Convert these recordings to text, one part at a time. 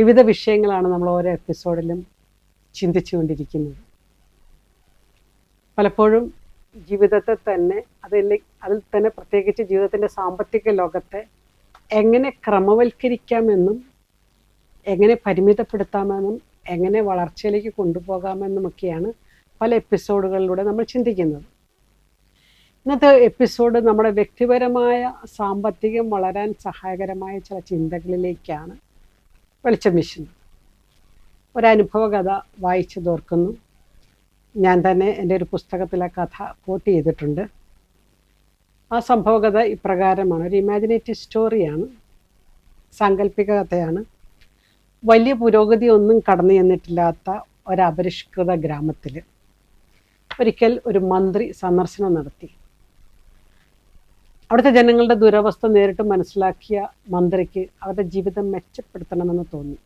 വിവിധ വിഷയങ്ങളാണ് നമ്മൾ ഓരോ എപ്പിസോഡിലും ചിന്തിച്ചുകൊണ്ടിരിക്കുന്നത്. പലപ്പോഴും ജീവിതത്തെ തന്നെ അതിൽ തന്നെ പ്രത്യേകിച്ച് ജീവിതത്തിൻ്റെ സാമ്പത്തിക ലോകത്തെ എങ്ങനെ ക്രമവൽക്കരിക്കാമെന്നും എങ്ങനെ പരിമിതപ്പെടുത്താമെന്നും എങ്ങനെ വളർച്ചയിലേക്ക് കൊണ്ടുപോകാമെന്നുമൊക്കെയാണ് പല എപ്പിസോഡുകളിലൂടെ നമ്മൾ ചിന്തിക്കുന്നത്. ഇന്നത്തെ എപ്പിസോഡ് നമ്മുടെ വ്യക്തിപരമായ സാമ്പത്തികം വളരാൻ സഹായകരമായ ചില ചിന്തകളിലേക്കാണ് വെളിച്ചം വീശുന്നത്. ഒരനുഭവ കഥ വായിച്ചു തോർക്കുന്നു. ഞാൻ തന്നെ എൻ്റെ ഒരു പുസ്തകത്തിലെ കഥ കോട്ട് ചെയ്തിട്ടുണ്ട്. ആ സംഭവകഥ ഇപ്രകാരമാണ്. ഒരു ഇമാജിനേറ്റീവ് സ്റ്റോറിയാണ്, സാങ്കല്പിക കഥയാണ്. വലിയ പുരോഗതി ഒന്നും കടന്നു ചെന്നിട്ടില്ലാത്ത ഒരപരിഷ്കൃത ഗ്രാമത്തിൽ ഒരിക്കൽ ഒരു മന്ത്രി സന്ദർശനം നടത്തി. അവിടുത്തെ ജനങ്ങളുടെ ദുരവസ്ഥ നേരിട്ട് മനസ്സിലാക്കിയ മന്ത്രിക്ക് അവരുടെ ജീവിതം മെച്ചപ്പെടുത്തണമെന്ന് തോന്നി.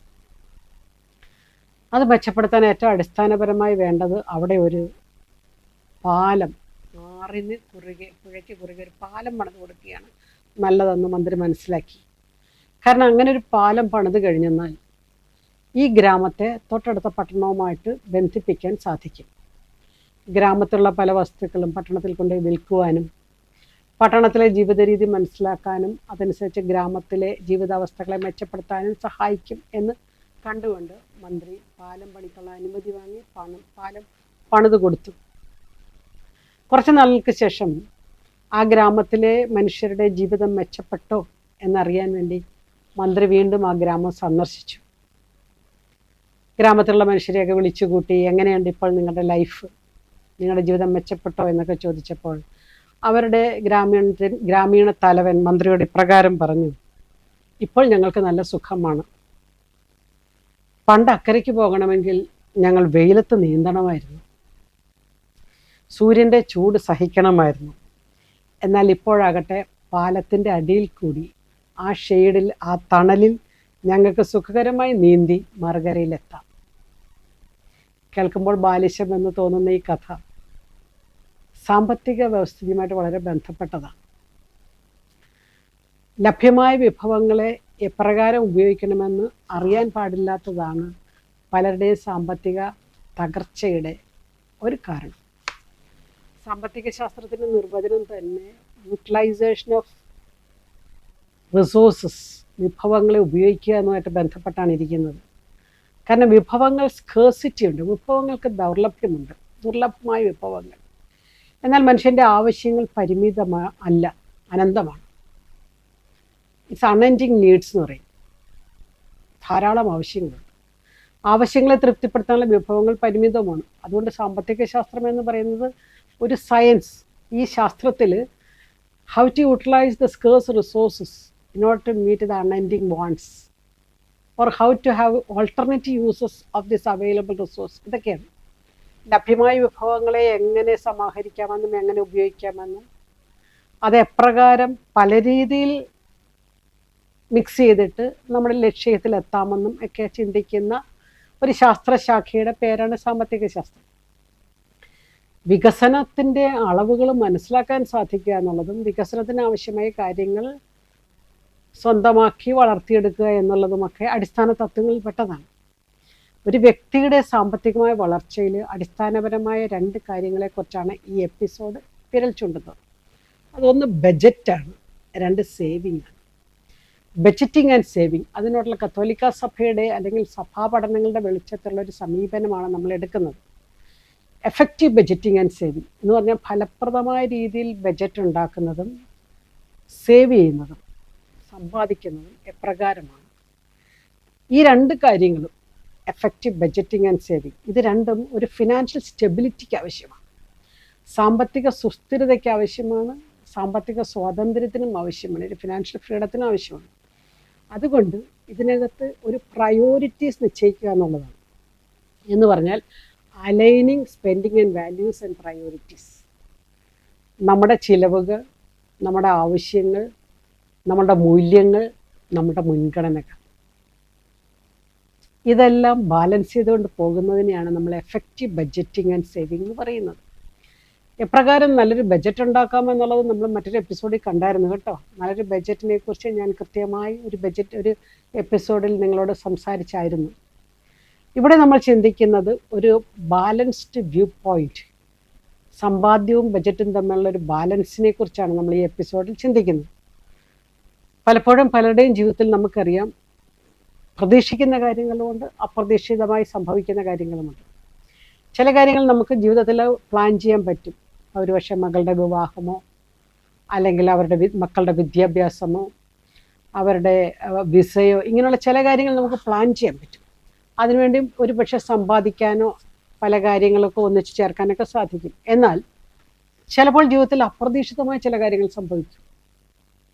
അത് മെച്ചപ്പെടുത്താൻ ഏറ്റവും അടിസ്ഥാനപരമായി വേണ്ടത് അവിടെ ഒരു പാലം, ആറിന് കുറുകെ, പുഴയ്ക്ക് കുറുകെ ഒരു പാലം പണിത് കൊടുക്കുകയാണ് നല്ലതെന്ന് മന്ത്രി മനസ്സിലാക്കി. കാരണം അങ്ങനെ ഒരു പാലം പണിത് കഴിഞ്ഞെന്നാൽ ഈ ഗ്രാമത്തെ തൊട്ടടുത്ത പട്ടണവുമായിട്ട് ബന്ധിപ്പിക്കാൻ സാധിക്കും. ഗ്രാമത്തിലുള്ള പല വസ്തുക്കളും പട്ടണത്തിൽ കൊണ്ടുപോയി വിൽക്കുവാനും പട്ടണത്തിലെ ജീവിത രീതി മനസ്സിലാക്കാനും അതനുസരിച്ച് ഗ്രാമത്തിലെ ജീവിതാവസ്ഥകളെ മെച്ചപ്പെടുത്താനും സഹായിക്കും എന്ന് കണ്ടുകൊണ്ട് മന്ത്രി പാലം പണിക്കുള്ള അനുമതി വാങ്ങി പാലം പണിത് കൊടുത്തു. കുറച്ച് നാളുകൾക്ക് ശേഷം ആ ഗ്രാമത്തിലെ മനുഷ്യരുടെ ജീവിതം മെച്ചപ്പെട്ടോ എന്നറിയാൻ വേണ്ടി മന്ത്രി വീണ്ടും ആ ഗ്രാമം സന്ദർശിച്ചു. ഗ്രാമത്തിലുള്ള മനുഷ്യരെയൊക്കെ വിളിച്ചുകൂട്ടി, എങ്ങനെയുണ്ട് ഇപ്പോൾ നിങ്ങളുടെ ലൈഫ്, നിങ്ങളുടെ ജീവിതം മെച്ചപ്പെട്ടോ എന്നൊക്കെ ചോദിച്ചപ്പോൾ അവരുടെ ഗ്രാമീണ തലവൻ മന്ത്രിയോട് ഇപ്രകാരം പറഞ്ഞു: ഇപ്പോൾ ഞങ്ങൾക്ക് നല്ല സുഖമാണ്. പണ്ട് അക്കരയ്ക്ക് പോകണമെങ്കിൽ ഞങ്ങൾ വെയിലത്ത് നീന്തണമായിരുന്നു, സൂര്യൻ്റെ ചൂട് സഹിക്കണമായിരുന്നു. എന്നാൽ ഇപ്പോഴാകട്ടെ പാലത്തിൻ്റെ അടിയിൽ കൂടി ആ ഷെയ്ഡിൽ, ആ തണലിൽ ഞങ്ങൾക്ക് സുഖകരമായി നീന്തി മറുകരയിലെത്താം. കേൾക്കുമ്പോൾ ബാലിശം എന്ന് തോന്നുന്ന ഈ കഥ സാമ്പത്തിക വ്യവസ്ഥയുമായിട്ട് വളരെ ബന്ധപ്പെട്ടതാണ്. ലഭ്യമായ വിഭവങ്ങളെ എപ്രകാരം ഉപയോഗിക്കണമെന്ന് അറിയാൻ പാടില്ലാത്തതാണ് പലരുടെയും സാമ്പത്തിക തകർച്ചയുടെ ഒരു കാരണം. സാമ്പത്തിക ശാസ്ത്രത്തിൻ്റെ നിർവചനം തന്നെ യൂട്ടിലൈസേഷൻ ഓഫ് റിസോഴ്സസ്, വിഭവങ്ങളെ ഉപയോഗിക്കുക എന്നതുമായിട്ട് ബന്ധപ്പെട്ടാണ് ഇരിക്കുന്നത്. കാരണം വിഭവങ്ങൾ സ്കേഴ്സിറ്റി ഉണ്ട്, വിഭവങ്ങൾക്ക് ദൗർലഭ്യമുണ്ട്, ദുർലഭമായ വിഭവങ്ങൾ. എന്നാൽ മനുഷ്യൻ്റെ ആവശ്യങ്ങൾ അല്ല, അനന്തമാണ്. ഇറ്റ്സ് അൺഎൻഡിങ് നീഡ്സ് എന്ന് പറയും. ധാരാളം ആവശ്യങ്ങളുണ്ട്. ആവശ്യങ്ങളെ തൃപ്തിപ്പെടുത്താനുള്ള വിഭവങ്ങൾ പരിമിതമാണ്. അതുകൊണ്ട് സാമ്പത്തിക ശാസ്ത്രം എന്ന് പറയുന്നത് ഒരു സയൻസ്. ഈ ശാസ്ത്രത്തിൽ how to utilise the scarce resources in order to meet the unending wants, or how to have alternative uses of this available resource. ഇതൊക്കെയാണ് ലഭ്യമായ വിഭവങ്ങളെ എങ്ങനെ സമാഹരിക്കാമെന്നും എങ്ങനെ ഉപയോഗിക്കാമെന്നും അത് എപ്രകാരം പല രീതിയിൽ മിക്സ് ചെയ്തിട്ട് നമ്മുടെ ലക്ഷ്യത്തിലെത്താമെന്നും ഒക്കെ ചിന്തിക്കുന്ന ഒരു ശാസ്ത്രശാഖയുടെ പേരാണ് സാമ്പത്തിക ശാസ്ത്രം. വികസനത്തിൻ്റെ അളവുകൾ മനസ്സിലാക്കാൻ സാധിക്കുക എന്നുള്ളതും വികസനത്തിന് ആവശ്യമായ കാര്യങ്ങൾ സ്വന്തമാക്കി വളർത്തിയെടുക്കുക എന്നുള്ളതുമൊക്കെ അടിസ്ഥാന തത്വങ്ങളിൽപ്പെട്ടതാണ്. ഒരു വ്യക്തിയുടെ സാമ്പത്തികമായ വളർച്ചയിൽ അടിസ്ഥാനപരമായ 2 കാര്യങ്ങളെക്കുറിച്ചാണ് ഈ എപ്പിസോഡ് വിരൽ ചൂണ്ടുന്നത്. അതൊന്ന് ബജറ്റാണ്, 2 സേവിങ് ആണ്. ബജറ്റിംഗ് ആൻഡ് സേവിങ്, അതിനോടുള്ള കത്തോലിക്ക സഭയുടെ അല്ലെങ്കിൽ സഭാ പഠനങ്ങളുടെ വെളിച്ചത്തിലുള്ള ഒരു സമീപനമാണ് നമ്മൾ എടുക്കുന്നത്. എഫക്റ്റീവ് ബജറ്റിംഗ് ആൻഡ് സേവിങ് എന്ന് പറഞ്ഞാൽ ഫലപ്രദമായ രീതിയിൽ ബജറ്റ് ഉണ്ടാക്കുന്നതും സേവ് ചെയ്യുന്നതും സമ്പാദിക്കുന്നതും എപ്രകാരമാണ്. ഈ 2 കാര്യങ്ങളും, എഫക്റ്റീവ് ബജറ്റിംഗ് ആൻഡ് സേവിങ്, ഇത് രണ്ടും ഒരു ഫിനാൻഷ്യൽ സ്റ്റെബിലിറ്റിക്ക് ആവശ്യമാണ്, സാമ്പത്തിക സുസ്ഥിരതയ്ക്ക് ആവശ്യമാണ്, സാമ്പത്തിക സ്വാതന്ത്ര്യത്തിനും ആവശ്യമാണ്, ഒരു ഫിനാൻഷ്യൽ ഫ്രീഡത്തിനും ആവശ്യമാണ്. അതുകൊണ്ട് ഇതിനകത്ത് ഒരു പ്രയോറിറ്റീസ് നിശ്ചയിക്കുക എന്നുള്ളതാണ്. എന്ന് പറഞ്ഞാൽ aligning spending and values and priorities. നമ്മുടെ ചിലവുകൾ, നമ്മുടെ ആവശ്യങ്ങൾ, നമ്മുടെ മൂല്യങ്ങൾ, നമ്മുടെ മുൻഗണനകൾ, ഇതെല്ലാം ബാലൻസ് ചെയ്തുകൊണ്ട് പോകുന്നതിനെയാണ് നമ്മൾ എഫക്റ്റീവ് ബഡ്ജറ്റിംഗ് ആൻഡ് സേവിങ് എന്ന് പറയുന്നത്. എപ്രകാരം നല്ലൊരു ബഡ്ജറ്റ് ഉണ്ടാക്കാം എന്നുള്ളത് നമ്മൾ മറ്റൊരു എപ്പിസോഡിൽ കണ്ടായിരുന്നു കേട്ടോ. നല്ലൊരു ബഡ്ജറ്റിനെ കുറിച്ച് ഞാൻ കൃത്യമായി ഒരു എപ്പിസോഡിൽ നിങ്ങളോട് സംസാരിച്ചായിരുന്നു. ഇവിടെ നമ്മൾ ചിന്തിക്കുന്നത് ഒരു ബാലൻസ്ഡ് വ്യൂ പോയിന്റ്, സമ്പാദ്യവും ബഡ്ജറ്റും തമ്മിലുള്ള ഒരു ബാലൻസിനെ കുറിച്ചാണ് നമ്മൾ ഈ എപ്പിസോഡിൽ ചിന്തിക്കുന്നത്. പലപ്പോഴും പലരുടെയും ജീവിതത്തിൽ നമുക്കറിയാം, പ്രതീക്ഷിക്കുന്ന കാര്യങ്ങളുമുണ്ട്, അപ്രതീക്ഷിതമായി സംഭവിക്കുന്ന കാര്യങ്ങളുമുണ്ട്. ചില കാര്യങ്ങൾ നമുക്ക് ജീവിതത്തിൽ പ്ലാൻ ചെയ്യാൻ പറ്റും. ഒരുപക്ഷെ മകളുടെ വിവാഹമോ, അല്ലെങ്കിൽ അവരുടെ മക്കളുടെ വിദ്യാഭ്യാസമോ, അവരുടെ വിസയോ, ഇങ്ങനെയുള്ള ചില കാര്യങ്ങൾ നമുക്ക് പ്ലാൻ ചെയ്യാൻ പറ്റും. അതിനുവേണ്ടി ഒരുപക്ഷെ സമ്പാദിക്കാനോ പല കാര്യങ്ങളൊക്കെ ഒന്നിച്ചു ചേർക്കാനൊക്കെ സാധിക്കും. എന്നാൽ ചിലപ്പോൾ ജീവിതത്തിൽ അപ്രതീക്ഷിതമായ ചില കാര്യങ്ങൾ സംഭവിക്കും.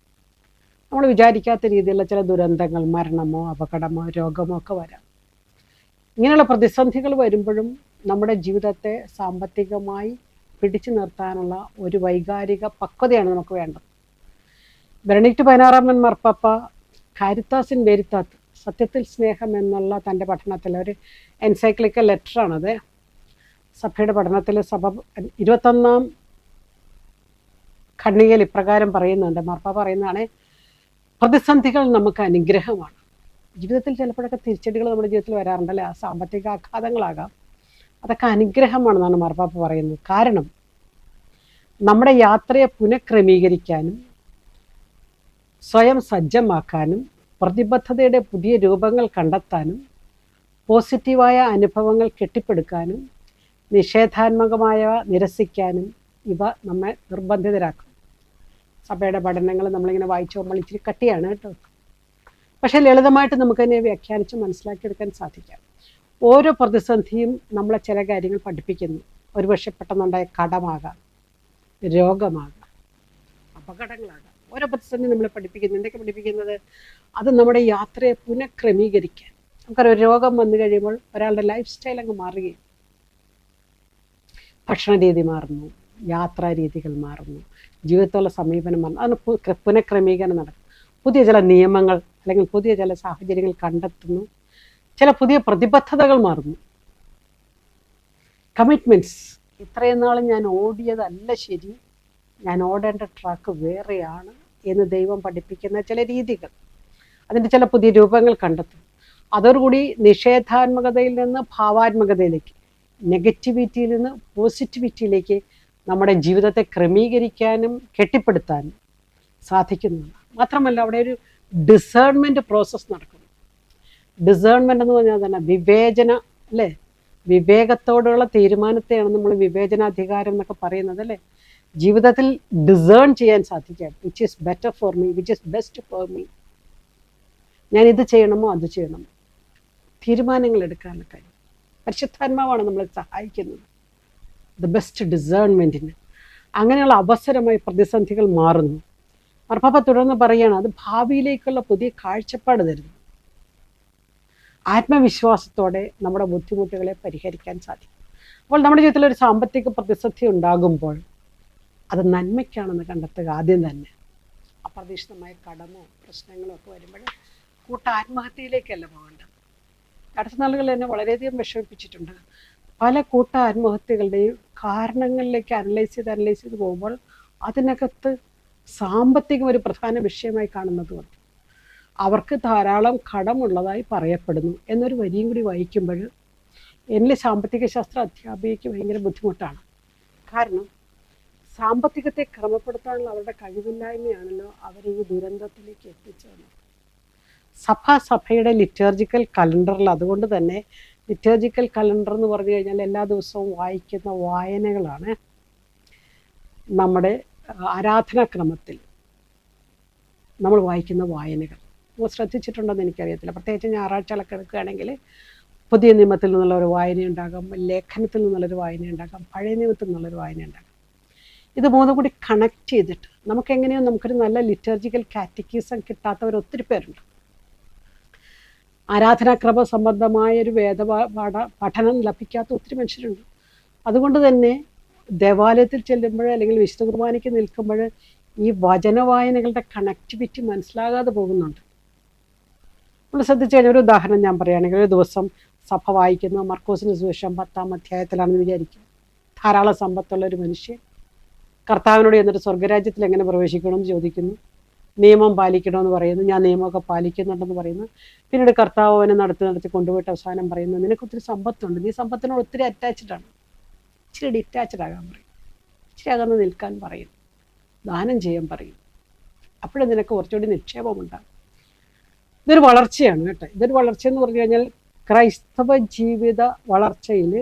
നമ്മൾ വിചാരിക്കാത്ത രീതിയിലുള്ള ചില ദുരന്തങ്ങൾ, മരണമോ അപകടമോ രോഗമോ ഒക്കെ വരാം. ഇങ്ങനെയുള്ള പ്രതിസന്ധികൾ വരുമ്പോഴും നമ്മുടെ ജീവിതത്തെ സാമ്പത്തികമായി പിടിച്ചു നിർത്താനുള്ള ഒരു വൈകാരിക പക്വതയാണ് നമുക്ക് വേണ്ടത്. ബെനഡിക്ട് 16 മാർപ്പാപ്പ കാരിത്താസ് ഇൻ വെരിത്താത്ത്, സത്യത്തിൽ സ്നേഹം എന്നുള്ള തൻ്റെ പഠനത്തിൽ ഒരു എൻസൈക്ലിക്കൽ ലെറ്ററാണത്. സഭയുടെ പഠനത്തിൽ സഭ 21 ഖണ്ഡികയിൽ ഇപ്രകാരം പറയുന്നുണ്ട്. മാർപ്പാപ്പ പറയുന്നതാണ്, പ്രതിസന്ധികൾ നമുക്ക് അനുഗ്രഹമാണ്. ജീവിതത്തിൽ ചിലപ്പോഴൊക്കെ തിരിച്ചടികൾ നമ്മുടെ ജീവിതത്തിൽ വരാറുണ്ടല്ലേ, ആ സാമ്പത്തിക ആഘാതങ്ങളാകാം, അതൊക്കെ അനുഗ്രഹമാണെന്നാണ് മാർപ്പാപ്പ പറയുന്നത്. കാരണം നമ്മുടെ യാത്രയെ പുനഃക്രമീകരിക്കാനും സ്വയം സജ്ജമാക്കാനും പ്രതിബദ്ധതയുടെ പുതിയ രൂപങ്ങൾ കണ്ടെത്താനും പോസിറ്റീവായ അനുഭവങ്ങൾ കെട്ടിപ്പടുക്കാനും നിഷേധാത്മകമായ നിരസിക്കാനും ഇവ നമ്മെ നിർബന്ധിതരാക്കും. സഭയുടെ പഠനങ്ങൾ നമ്മളിങ്ങനെ വായിച്ചു നമ്മൾ ഇച്ചിരി കട്ടിയാണ് കേട്ടോ. പക്ഷേ ലളിതമായിട്ട് നമുക്കതിനെ വ്യാഖ്യാനിച്ച് മനസ്സിലാക്കിയെടുക്കാൻ സാധിക്കാം. ഓരോ പ്രതിസന്ധിയും നമ്മളെ ചില കാര്യങ്ങൾ പഠിപ്പിക്കുന്നു. ഒരുപക്ഷെ പെട്ടെന്നുണ്ടായ കടമാകാം, രോഗമാകാം, അപകടങ്ങളാകാം. ഓരോ പ്രതിസന്ധി നമ്മളെ പഠിപ്പിക്കുന്നു. എന്തൊക്കെ പഠിപ്പിക്കുന്നത്? അത് നമ്മുടെ യാത്രയെ പുനഃക്രമീകരിക്കാൻ. നമുക്കറിയാം, രോഗം വന്നു കഴിയുമ്പോൾ ഒരാളുടെ ലൈഫ് സ്റ്റൈൽ അങ്ങ് മാറുകയും, ഭക്ഷണ രീതി മാറുന്നു, യാത്രാ രീതികൾ മാറുന്നു, ജീവിതത്തിലുള്ള സമീപനം മാറുന്നു. അതിന് പുനഃക്രമീകരണം നടക്കും. പുതിയ ചില നിയമങ്ങൾ അല്ലെങ്കിൽ പുതിയ ചില സാഹചര്യങ്ങൾ കണ്ടെത്തുന്നു. ചില പുതിയ പ്രതിബദ്ധതകൾ മാറുന്നു. കമ്മിറ്റ്മെൻറ്റ്സ്, ഇത്രയും നാളും ഞാൻ ഓടിയതല്ല ശരി, ഞാൻ ഓടേണ്ട ട്രാക്ക് വേറെയാണ് എന്ന് ദൈവം പഠിപ്പിക്കുന്ന ചില രീതികൾ, അതിൻ്റെ ചില പുതിയ രൂപങ്ങൾ കണ്ടെത്തും. അതോടുകൂടി നിഷേധാത്മകതയിൽ നിന്ന് ഭാവാത്മകതയിലേക്ക്, നെഗറ്റിവിറ്റിയിൽ നിന്ന് പോസിറ്റിവിറ്റിയിലേക്ക് നമ്മുടെ ജീവിതത്തെ ക്രമീകരിക്കാനും കെട്ടിപ്പടുത്താനും സാധിക്കുന്നുണ്ട്. മാത്രമല്ല, അവിടെ ഒരു ഡിസേൺമെൻറ്റ് പ്രോസസ്സ് നടക്കുന്നു. ഡിസേൺമെൻ്റ് എന്ന് പറഞ്ഞാൽ തന്നെ വിവേചന, അല്ലേ, വിവേകത്തോടുള്ള തീരുമാനത്തെയാണ് നമ്മൾ വിവേചനാധികാരം എന്നൊക്കെ പറയുന്നത് അല്ലേ. ജീവിതത്തിൽ ഡിസേൺ ചെയ്യാൻ സാധിക്കാം, which is better for me, which is best for me. ഞാൻ ഇത് ചെയ്യണമോ അത് ചെയ്യണമോ, തീരുമാനങ്ങൾ എടുക്കാനുള്ള കാര്യം പരിശുദ്ധാത്മാവാണ് നമ്മളെ സഹായിക്കുന്നത് ദ ബെസ്റ്റ് ഡിസേൺമെൻറ്റിന്. അങ്ങനെയുള്ള അവസരമായി പ്രതിസന്ധികൾ മാറുന്നു. മാർപ്പാപ്പ തുടർന്ന് പറയുകയാണ്, അത് ഭാവിയിലേക്കുള്ള പുതിയ കാഴ്ചപ്പാട് തരുന്നു. ആത്മവിശ്വാസത്തോടെ നമ്മുടെ ബുദ്ധിമുട്ടുകളെ പരിഹരിക്കാൻ സാധിക്കും. അപ്പോൾ നമ്മുടെ ജീവിതത്തിൽ ഒരു സാമ്പത്തിക പ്രതിസന്ധി ഉണ്ടാകുമ്പോൾ അത് നന്മയ്ക്കാണെന്ന് കണ്ടെത്തുക ആദ്യം തന്നെ. അപ്രതീക്ഷിതമായ കടമോ പ്രശ്നങ്ങളോ ഒക്കെ വരുമ്പോൾ ആത്മഹത്യയിലേക്കല്ല പോകേണ്ടത്. അടുത്ത നാളുകൾ എന്നെ വളരെയധികം വിഷമിപ്പിച്ചിട്ടുണ്ട്. പല ആത്മഹത്യകളുടെയും കാരണങ്ങളിലേക്ക് അനലൈസ് ചെയ്ത് പോകുമ്പോൾ അതിനകത്ത് സാമ്പത്തികം ഒരു പ്രധാന വിഷയമായി കാണുന്നതുകൊണ്ട് അവർക്ക് ധാരാളം കടമുള്ളതായി പറയപ്പെടുന്നു എന്നൊരു വരിയും കൂടി വായിക്കുമ്പോൾ എന്നിലെ സാമ്പത്തിക ശാസ്ത്ര അധ്യാപികയ്ക്ക് ഭയങ്കര ബുദ്ധിമുട്ടാണ്. കാരണം സാമ്പത്തികത്തെ ക്രമപ്പെടുത്താനുള്ള അവരുടെ കഴിവില്ലായ്മയാണല്ലോ അവരെ ഈ ദുരന്തത്തിലേക്ക് എത്തിച്ചത്. സഭയുടെ ലിറ്റർജിക്കൽ കലണ്ടറിൽ, അതുകൊണ്ട് തന്നെ ലിറ്റർജിക്കൽ കലണ്ടർ എന്ന് പറഞ്ഞു കഴിഞ്ഞാൽ എല്ലാ ദിവസവും വായിക്കുന്ന വായനകളാണ്. നമ്മുടെ ആരാധനാക്രമത്തിൽ നമ്മൾ വായിക്കുന്ന വായനകൾ നിങ്ങൾ ശ്രദ്ധിച്ചിട്ടുണ്ടെന്ന് എനിക്കറിയത്തില്ല. പ്രത്യേകിച്ച് ഞായറാഴ്ചകളൊക്കെ എടുക്കുകയാണെങ്കിൽ പുതിയ നിയമത്തിൽ നിന്നുള്ള ഒരു വായനയുണ്ടാകാം, ലേഖനത്തിൽ നിന്നുള്ളൊരു വായനയുണ്ടാകാം, പഴയ നിയമത്തിൽ നിന്നുള്ളൊരു വായനയുണ്ടാകാം. ഇത് മൂന്നും കൂടി കണക്ട് ചെയ്തിട്ട് നമുക്കെങ്ങനെയോ നമുക്കൊരു നല്ല ലിറ്റർജിക്കൽ കാറ്റക്കിസം കിട്ടാത്തവർ ഒത്തിരി പേരുണ്ട്. ആരാധനാക്രമ സംബന്ധമായൊരു പഠനം ലഭിക്കാത്ത ഒത്തിരി മനുഷ്യരുണ്ട്. അതുകൊണ്ട് തന്നെ ദേവാലയത്തിൽ ചെല്ലുമ്പോൾ അല്ലെങ്കിൽ വിശുദ്ധ കുർബാനയ്ക്ക് നിൽക്കുമ്പോൾ ഈ വചനവായനകളുടെ കണക്ടിവിറ്റി മനസ്സിലാകാതെ പോകുന്നുണ്ട്. നമ്മൾ ശ്രദ്ധിച്ചു കഴിഞ്ഞാൽ ഒരു ഉദാഹരണം ഞാൻ പറയുകയാണെങ്കിൽ, ഒരു ദിവസം സഭ വായിക്കുന്ന മർക്കോസിന് സുവിശേഷം 10-ാം അധ്യായത്തിലാണെന്ന് വിചാരിക്കുക. ധാരാളം സമ്പത്തുള്ള ഒരു മനുഷ്യൻ കർത്താവിനോട് എന്നിട്ട് സ്വർഗ്ഗരാജ്യത്തിൽ എങ്ങനെ പ്രവേശിക്കണമെന്ന് ചോദിക്കുന്നു. നിയമം പാലിക്കണമെന്ന് പറയുന്നു. ഞാൻ നിയമമൊക്കെ പാലിക്കുന്നുണ്ടെന്ന് പറയുന്നു. പിന്നീട് കർത്താവ് അവനെ നടത്തി കൊണ്ടുപോയിട്ട് അവസാനം പറയുന്നു, നിനക്ക് ഒത്തിരി സമ്പത്തുണ്ട്, നീ സമ്പത്തിനോട് ഒത്തിരി അറ്റാച്ച്ഡാണ്, ഇച്ചിരി ഡിറ്റാച്ച്ഡ് ആകാൻ പറയും, ഇച്ചിരി അകന്ന് നിൽക്കാൻ പറയും, ദാനം ചെയ്യാൻ പറയും. അപ്പോഴും നിനക്ക് കുറച്ചുകൂടി നിക്ഷേപമുണ്ടാകും. ഇതൊരു വളർച്ചയാണ് കേട്ടോ. ഇതൊരു വളർച്ച എന്ന് പറഞ്ഞു കഴിഞ്ഞാൽ ക്രൈസ്തവ ജീവിത വളർച്ചയിൽ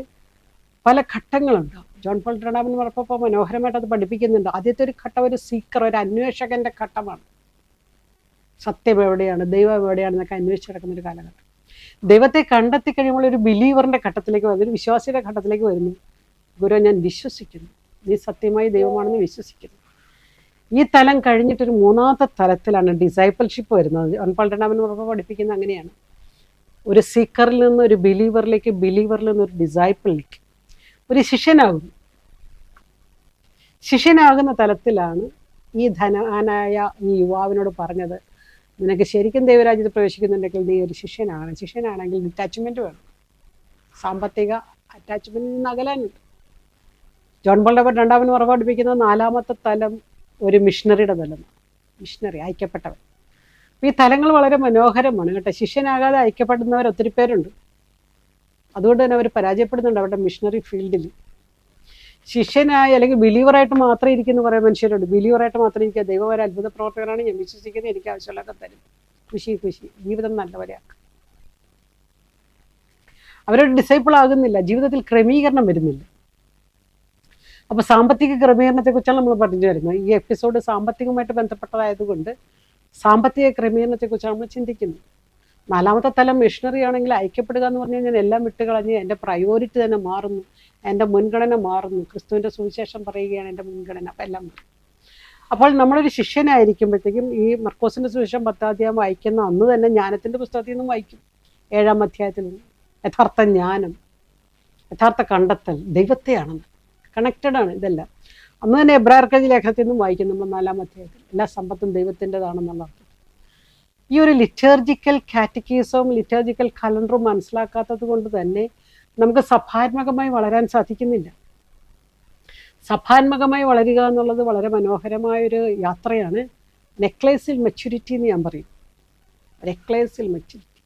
പല ഘട്ടങ്ങളുണ്ടാവും. ജോൺ പോൾ രണ്ടാമൻ പറഞ്ഞപ്പോൾ മനോഹരമായിട്ട് അത് പഠിപ്പിക്കുന്നുണ്ട്. ആദ്യത്തെ ഒരു ഘട്ടം ഒരു സീക്കർ, ഒരു അന്വേഷകന്റെ ഘട്ടമാണ്. സത്യം എവിടെയാണ്, ദൈവം എവിടെയാണെന്നൊക്കെ അന്വേഷിച്ച് നടക്കുന്ന ഒരു കാലഘട്ടം. ദൈവത്തെ കണ്ടെത്തി കഴിയുമ്പോൾ ഒരു ബിലീവറിന്റെ ഘട്ടത്തിലേക്ക് വരുന്നു, ഒരു വിശ്വാസിയുടെ ഘട്ടത്തിലേക്ക് വരുന്നു. ഗുരു, ഞാൻ വിശ്വസിക്കുന്നു, നീ സത്യമായി ദൈവമാണെന്ന് വിശ്വസിക്കുന്നു. ഈ തലം കഴിഞ്ഞിട്ടൊരു മൂന്നാമത്തെ തലത്തിലാണ് ഡിസൈപ്പിൾഷിപ്പ് വരുന്നത്. ജോൺ പോൾ രണ്ടാമൻ പഠിപ്പിക്കുന്നത് അങ്ങനെയാണ്. ഒരു സീക്കറിൽ നിന്ന് ഒരു ബിലീവറിലേക്ക്, ബിലീവറിൽ നിന്ന് ഒരു ഡിസൈപ്പിളിലേക്ക്, ഒരു ശിഷ്യനാകുന്നു. ശിഷ്യനാകുന്ന തലത്തിലാണ് ഈ ധനാനായ ഈ യുവാവിനോട് പറഞ്ഞത്, നിനക്ക് ശരിക്കും ദൈവരാജ്യത്തിൽ പ്രവേശിക്കുന്നുണ്ടെങ്കിൽ നീ ഒരു ശിഷ്യനാണ്. ശിഷ്യനാണെങ്കിൽ ഡിറ്റാച്ച്മെന്റ് വേണം, സാമ്പത്തിക അറ്റാച്ച്മെന്റിൽ നിന്ന് അകലാനുണ്ട്. ജോൺ പോൾ രണ്ടാമൻ പഠിപ്പിക്കുന്ന നാലാമത്തെ തലം ഒരു മിഷണറിയുടെ തലം, മിഷണറി, അയക്കപ്പെട്ടവൻ. ഈ തലങ്ങൾ വളരെ മനോഹരമാണ് കേട്ടോ. ശിഷ്യനാകാതെ അയക്കപ്പെടുന്നവർ ഒത്തിരി പേരുണ്ട്. അതുകൊണ്ട് തന്നെ അവർ പരാജയപ്പെടുന്നുണ്ട് അവരുടെ മിഷണറി ഫീൽഡിൽ. ശിഷ്യനായി അല്ലെങ്കിൽ ബിലീവറായിട്ട് മാത്രം ഇരിക്കുന്ന കുറേ മനുഷ്യരുണ്ട്. ബിലീവറായിട്ട് മാത്രം ഇരിക്കുക, ദൈവം ഒരു അത്ഭുത പ്രവർത്തകരാണ്, ഞാൻ വിശ്വസിക്കുന്നത്, എനിക്ക് ആവശ്യമുള്ളതൊക്കെ തരും, ഖുഷി ജീവിതം നല്ലവരെയാക്കും. അവരൊരു ഡിസൈപ്പിൾ ആകുന്നില്ല, ജീവിതത്തിൽ ക്രമീകരണം വരുന്നില്ല. അപ്പോൾ സാമ്പത്തിക ക്രമീകരണത്തെക്കുറിച്ചാണ് നമ്മൾ പറഞ്ഞു വരുന്നത്. ഈ എപ്പിസോഡ് സാമ്പത്തികമായിട്ട് ബന്ധപ്പെട്ടതായതുകൊണ്ട് സാമ്പത്തിക ക്രമീകരണത്തെക്കുറിച്ചാണ് നമ്മൾ ചിന്തിക്കുന്നത്. നാലാമത്തെ തലം മിഷണറി ആണെങ്കിൽ അയക്കപ്പെടുക എന്ന് പറഞ്ഞു കഴിഞ്ഞാൽ എല്ലാം വിട്ടുകളഞ്ഞ് എൻ്റെ പ്രയോറിറ്റി തന്നെ മാറുന്നു, എൻ്റെ മുൻഗണന മാറുന്നു. ക്രിസ്തുവിൻ്റെ സുവിശേഷം പറയുകയാണ് എൻ്റെ മുൻഗണന, അപ്പം എല്ലാം മാറും. അപ്പോൾ നമ്മളൊരു ശിഷ്യനായിരിക്കുമ്പോഴത്തേക്കും ഈ മർക്കോസിൻ്റെ സുവിശേഷം 10-ാം അധ്യായം വായിക്കുന്ന അന്ന് തന്നെ ജ്ഞാനത്തിൻ്റെ പുസ്തകത്തിൽ നിന്നും വായിക്കും. 7-ാം അധ്യായത്തിൽ നിന്ന് യഥാർത്ഥ ജ്ഞാനം, യഥാർത്ഥ കണ്ടെത്തൽ ദൈവത്തെയാണെന്ന്, കണക്റ്റഡ് ആണ് ഇതെല്ലാം. അന്ന് തന്നെ എബ്രായർക്ക് ലേഖനത്തിൽ നിന്നും വായിക്കും നമ്മൾ 4-ാം അധ്യായത്തിൽ. എല്ലാ സമ്പത്തും ദൈവത്തിൻ്റെതാണെന്നുള്ള അർത്ഥം. ഈ ഒരു ലിറ്റർജിക്കൽ കാറ്റക്കിസവും ലിറ്റർജിക്കൽ കലണ്ടറും മനസ്സിലാക്കാത്തത് കൊണ്ട് തന്നെ നമുക്ക് സഭാത്മകമായി വളരാൻ സാധിക്കുന്നില്ല. സഭാത്മകമായി വളരുക എന്നുള്ളത് വളരെ മനോഹരമായൊരു യാത്രയാണ്. നെക്ലേസിൽ മെച്യൂരിറ്റി എന്ന് ഞാൻ പറയും. നെക്ലേസിൽ മെച്യൂരിറ്റി,